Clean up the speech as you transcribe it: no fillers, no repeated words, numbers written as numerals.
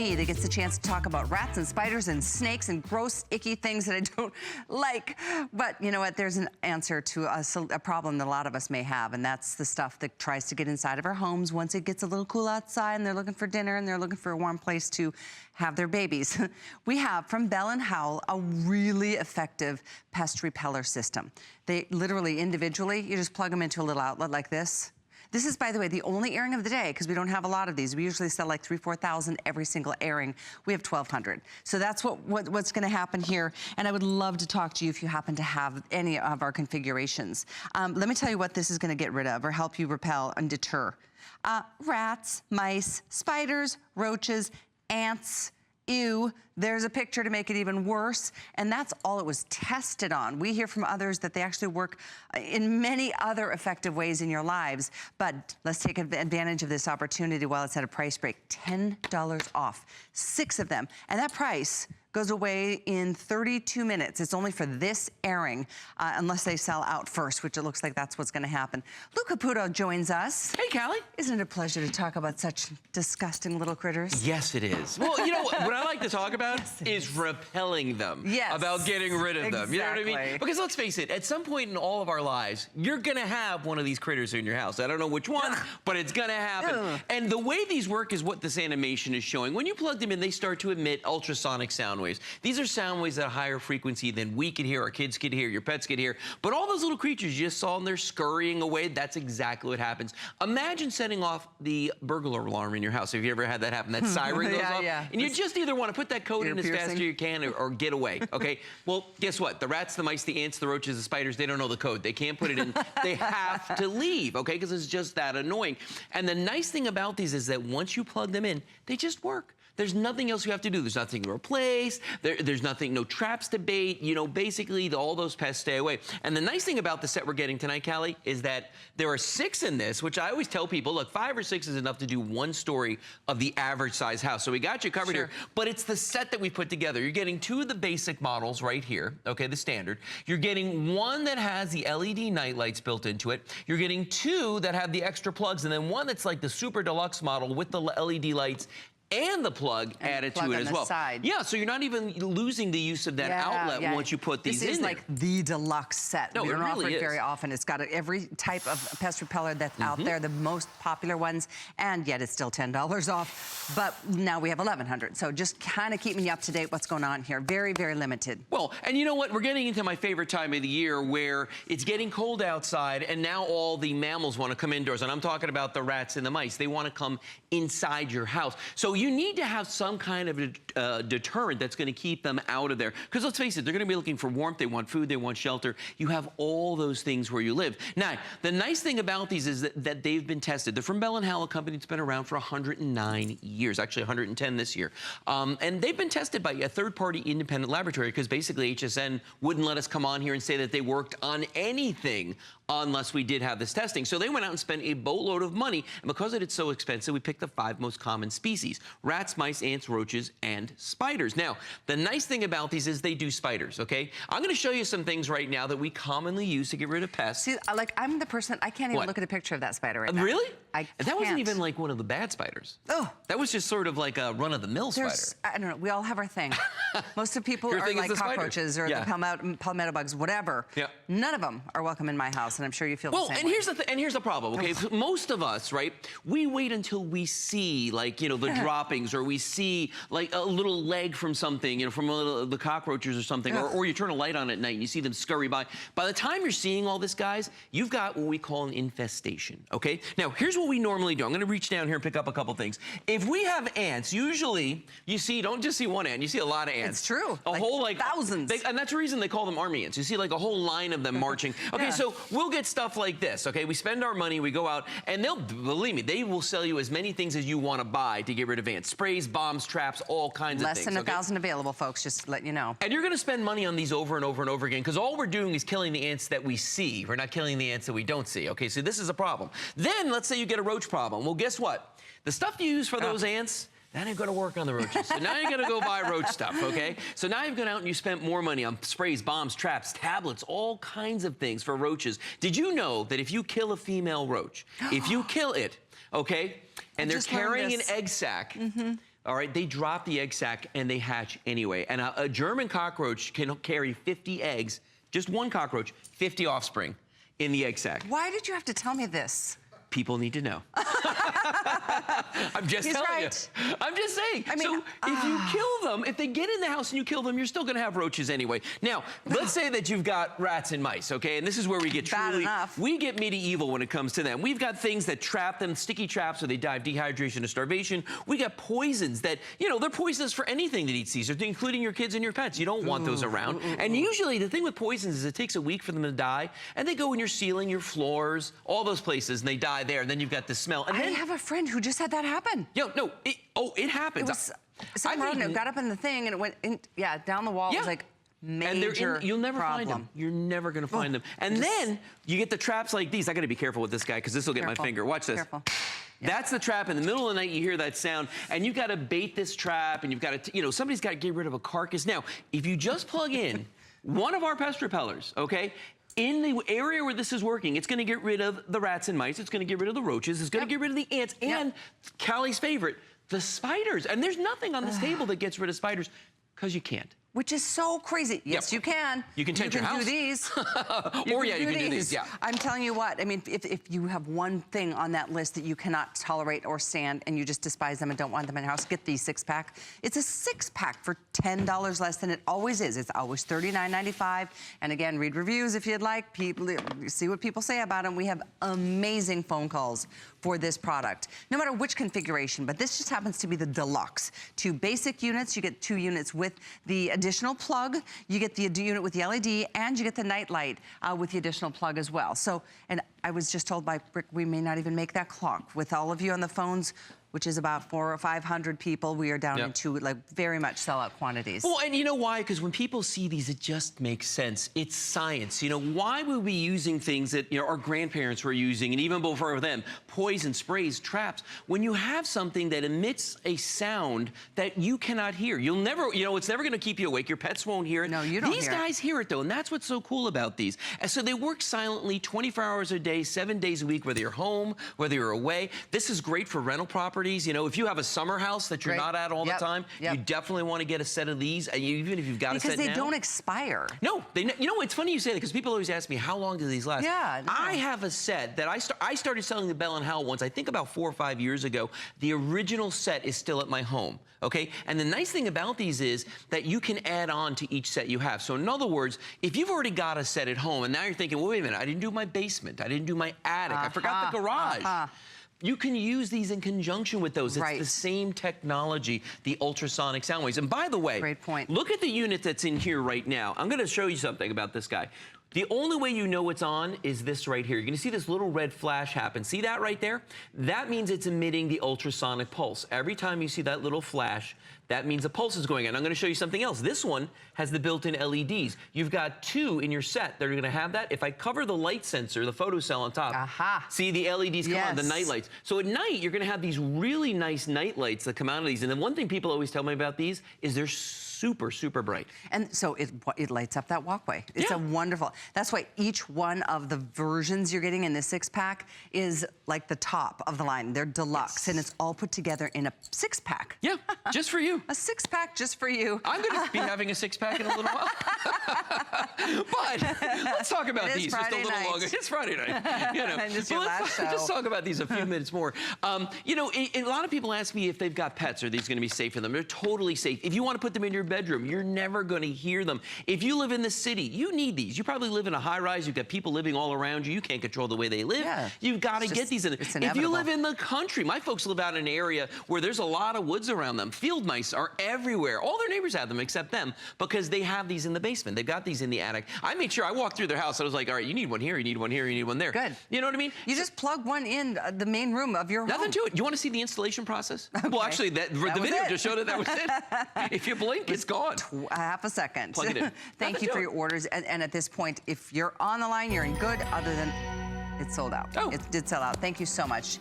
me that gets the chance to talk about rats and spiders and snakes and gross, icky things that I don't like. But you know what? There's an answer to a problem that a lot of us may have, and that's the stuff that tries to get inside of our homes once it gets a little cool outside and they're looking for dinner and they're looking for a warm place to have their babies. We have, from Bell & Howell, a really effective pest repeller system. They literally, individually, you just plug them into a little outlet like this. This is, by the way, the only airing of the day, because we don't have a lot of these. We usually sell like 3,000 to 4,000 every single airing. We have 1,200. So that's what's gonna happen here. And I would love to talk to you if you happen to have any of our configurations. Let me tell you what this is gonna get rid of or help you repel and deter. Rats, mice, spiders, roaches, ants. Ew, there's a picture to make it even worse, and that's all it was tested on. We hear from others that they actually work in many other effective ways in your lives, but let's take advantage of this opportunity while it's at a price break. $10 off, 6 of them, and that price goes away in 32 minutes. It's only for this airing, unless they sell out first, which it looks like that's what's gonna happen. Lou Caputo joins us. Hey, Callie. Isn't it a pleasure to talk about such disgusting little critters? Yes, it is. Well, you know, what I like to talk about is repelling them. Yes. About getting rid of them. You know what I mean? Because let's face it, at some point in all of our lives, you're gonna have one of these critters in your house. I don't know which one, but it's gonna happen. And the way these work is what this animation is showing. When you plug them in, they start to emit ultrasonic sound waves. These are sound waves at a higher frequency than we could hear, our kids could hear, your pets could hear. But all those little creatures you just saw and they're scurrying away, that's exactly what happens. Imagine setting off the burglar alarm in your house. Have you ever had that happen? That siren goes off. And you just either want to put that code in as fast as you can or get away, okay? Well, guess what? The rats, the mice, the ants, the roaches, the spiders, they don't know the code. They can't put it in. They have to leave, okay? Because it's just that annoying. And the nice thing about these is that once you plug them in, they just work. There's nothing else you have to do. There's nothing to replace. There's nothing, no traps to bait. You know, basically all those pests stay away. And the nice thing about the set we're getting tonight, Callie, is that there are 6 in this, which I always tell people, look, 5 or 6 is enough to do one story of the average size house. So we got you covered here, but it's the set that we put together. You're getting 2 of the basic models right here, okay, the standard. You're getting 1 that has the LED night lights built into it. You're getting 2 that have the extra plugs, and then 1 that's like the super deluxe model with the LED lights and the plug added to it as well. Side. Yeah, so you're not even losing the use of that outlet once you put these in there. This is like the deluxe set. No, we don't offer really it very often. It's got every type of pest repeller that's out there, the most popular ones, and yet it's still $10 off. But now we have 1,100. So just kind of keeping you up to date what's going on here. Very, very limited. Well, and you know what? We're getting into my favorite time of the year where it's getting cold outside and now all the mammals want to come indoors. And I'm talking about the rats and the mice. They want to come inside your house. So you need to have some kind of a deterrent that's going to keep them out of there. Because let's face it, they're going to be looking for warmth, they want food, they want shelter. You have all those things where you live. Now, the nice thing about these is that they've been tested. They're from Bell & Howell, a company that's been around for 109 years, actually 110 this year. And they've been tested by a third-party independent laboratory because basically HSN wouldn't let us come on here and say that they worked on anything unless we did have this testing. So they went out and spent a boatload of money, and because it's so expensive, we picked the 5 most common species: rats, mice, ants, roaches, and spiders. Now, the nice thing about these is they do spiders, okay? I'm gonna show you some things right now that we commonly use to get rid of pests. See, like, I'm the person, I can't even look at a picture of that spider right now. Really? I can't. That wasn't even like one of the bad spiders. Oh. That was just sort of like a run-of-the-mill spider. I don't know, we all have our thing. Most of people are like cockroaches or the palmetto bugs, whatever. None of them are welcome in my house, and I'm sure you feel the same way. Well, and here's the problem, okay? Most of us, right, we wait until we see, like, you know, the droppings, or we see, like, a little leg from something, you know, from the cockroaches or something, or you turn a light on at night and you see them scurry by. By the time you're seeing all this, guys, you've got what we call an infestation, okay? Now, here's what we normally do. I'm gonna reach down here and pick up a couple things. If we have ants, usually, you see, don't just see one ant, you see a lot of ants. It's true. A whole, like, thousands. And that's the reason they call them army ants. You see, like, a whole line of them marching. Okay, so we'll get stuff like this, okay? We spend our money, we go out, and they'll, believe me, they will sell you as many things as you want to buy to get rid of ants. Sprays, bombs, traps, all kinds of things. Less than 1,000 available, folks, just to let you know. And you're going to spend money on these over and over and over again, because all we're doing is killing the ants that we see. We're not killing the ants that we don't see, okay? So this is a problem. Then, let's say you get a roach problem. Well, guess what? The stuff you use for those ants, that ain't gonna work on the roaches. So now you're gonna go buy roach stuff, okay? So now you've gone out and you spent more money on sprays, bombs, traps, tablets, all kinds of things for roaches. Did you know that if you kill a female roach, if you kill it, okay, and they're carrying an egg sac, all right, they drop the egg sac and they hatch anyway. And a German cockroach can carry 50 eggs, just one cockroach, 50 offspring in the egg sac. Why did you have to tell me this? People need to know. I'm just telling you. I'm just saying. I mean, so if you kill them, if they get in the house and you kill them, you're still gonna have roaches anyway. Now, let's say that you've got rats and mice, okay? And this is where we get truly, we get medieval when it comes to them. We've got things that trap them, sticky traps, so they die of dehydration or starvation. We got poisons that, you know, they're poisonous for anything that eats these, including your kids and your pets. You don't want those around. And usually the thing with poisons is it takes a week for them to die, and they go in your ceiling, your floors, all those places, and they die there, and then you've got the smell. And I have a friend who just had that happen. Yo, no, it happens. Some rodent got up in the thing and it went in, down the wall. It was like major and you'll never problem. find them. You're never gonna find them. And then you get the traps like these. I gotta be careful with this guy because this will get my finger. Watch this. Careful. That's the trap. In the middle of the night, you hear that sound, and you've got to bait this trap, and you've got to, you know, somebody's got to get rid of a carcass. Now, if you just plug in one of our pest repellers, okay, in the area where this is working, it's going to get rid of the rats and mice. It's going to get rid of the roaches. It's going to get rid of the ants. And Callie's favorite, the spiders. And there's nothing on this table that gets rid of spiders because you can't. Which is so crazy. Yes, you can. You can tent your house. You can do these. You can do these. Yeah. I'm telling you what, I mean, if you have one thing on that list that you cannot tolerate or stand and you just despise them and don't want them in your house, get the 6-pack. It's a 6-pack for $10 less than it always is. It's always $39.95. And again, read reviews if you'd like. People, see what people say about them. We have amazing phone calls for this product, no matter which configuration, but this just happens to be the deluxe. 2 basic units, you get 2 units with the additional plug, you get the unit with the LED, and you get the night light with the additional plug as well. So, and I was just told by Rick, we may not even make that clock. With all of you on the phones, which is about 400 or 500 people, we are down into like very much sellout quantities. Well, and you know why? Because when people see these, it just makes sense. It's science. You know, why would we be using things that, you know, our grandparents were using, and even before them, poison, sprays, traps, when you have something that emits a sound that you cannot hear? You'll never, you know, it's never going to keep you awake. Your pets won't hear it. No, you don't These guys hear it, though, and that's what's so cool about these. And so they work silently 24 hours a day, 7 days a week, whether you're home, whether you're away. This is great for rental properties. You know, if you have a summer house that you're not at all the time, you definitely want to get a set of these, even if you've got a set now. Because they don't expire. No, you know, it's funny you say that because people always ask me, how long do these last? Yeah. I have a set that I started selling the Bell & Howell ones, I think about 4 or 5 years ago. The original set is still at my home, okay? And the nice thing about these is that you can add on to each set you have. So in other words, if you've already got a set at home and now you're thinking, well, wait a minute, I didn't do my basement, I didn't do my attic, I forgot the garage. You can use these in conjunction with those. It's the same technology, the ultrasonic sound waves. And by the way, great point. Look at the unit that's in here right now. I'm going to show you something about this guy. The only way you know it's on is this right here. You're going to see this little red flash happen. See that right there? That means it's emitting the ultrasonic pulse. Every time you see that little flash, that means a pulse is going on. I'm going to show you something else. This one has the built-in LEDs. You've got 2 in your set that are going to have that. If I cover the light sensor, the photocell on top, see the LEDs come on, the night lights. So at night, you're going to have these really nice night lights that come out of these. And then one thing people always tell me about these is they're super, super bright. And so it lights up that walkway. It's a wonderful, that's why each one of the versions you're getting in the 6-pack is like the top of the line. They're deluxe, and it's all put together in a 6-pack. Yeah, just for you. A 6-pack just for you. I'm going to be having a 6-pack in a little while. But let's talk about these just a little longer. It's Friday night. You know. And it's your last show. Just talk about these a few minutes more. You know, a lot of people ask me if they've got pets, are these going to be safe for them? They're totally safe. If you want to put them in your bedroom, you're never going to hear them. If you live in the city, you need these. You probably live in a high-rise. You've got people living all around you. You can't control the way they live. You've got to get these in. If you live in the country, my folks live out in an area where there's a lot of woods around them. Field mice are everywhere. All their neighbors have them except them because they have these in the basement. They've got these in the attic. I made sure I walked through their house. I was like, all right, you need one here, you need one here, you need one there. Good. You know what I mean? You just plug one in the main room of your home. Nothing to it. You want to see the installation process? Well, actually, the video just showed that was it. If you blink, it's gone. Half a second. Plug it in. Thank you for your orders. And at this point, if you're on the line, you're in good, other than it's sold out. It did sell out. Thank you so much.